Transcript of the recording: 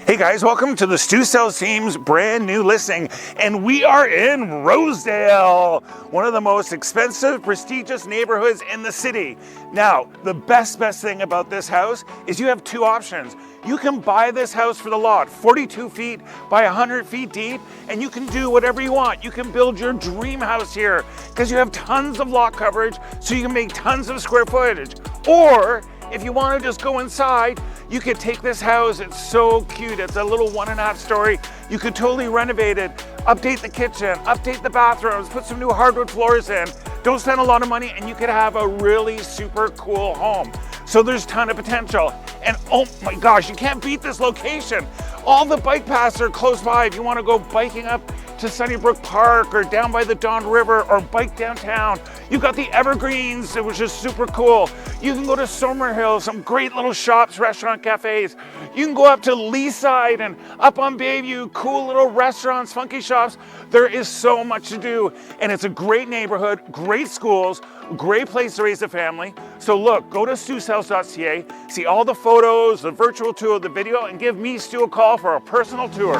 Hey guys, welcome to the Stu Sells Team's brand new listing, and we are in Rosedale, one of the most expensive, prestigious neighborhoods in the city. Now, the best thing about this house is you have two options. You can buy this house for the lot, 42 feet by 100 feet deep, and you can do whatever you want. You can build your dream house here because you have tons of lot coverage, so you can make tons of square footage. Or if you want to just go inside, you could take this house. It's so cute. It's a little 1.5 story. You could totally renovate it, update the kitchen, update the bathrooms, put some new hardwood floors in. Don't spend a lot of money and you could have a really super cool home. So there's a ton of potential. And oh my gosh, you can't beat this location. All the bike paths are close by. If you want to go biking up to Sunnybrook Park or down by the Don River or bike downtown, you've got the Evergreens, which is super cool. You can go to Somerhill, some great little shops, restaurant, cafes. You can go up to Leaside and up on Bayview, cool little restaurants, funky shops. There is so much to do, and it's a great neighborhood, great schools, great place to raise a family. So look, go to StuSells.ca, see all the photos, the virtual tour, the video, and give me, Stu, a call for a personal tour.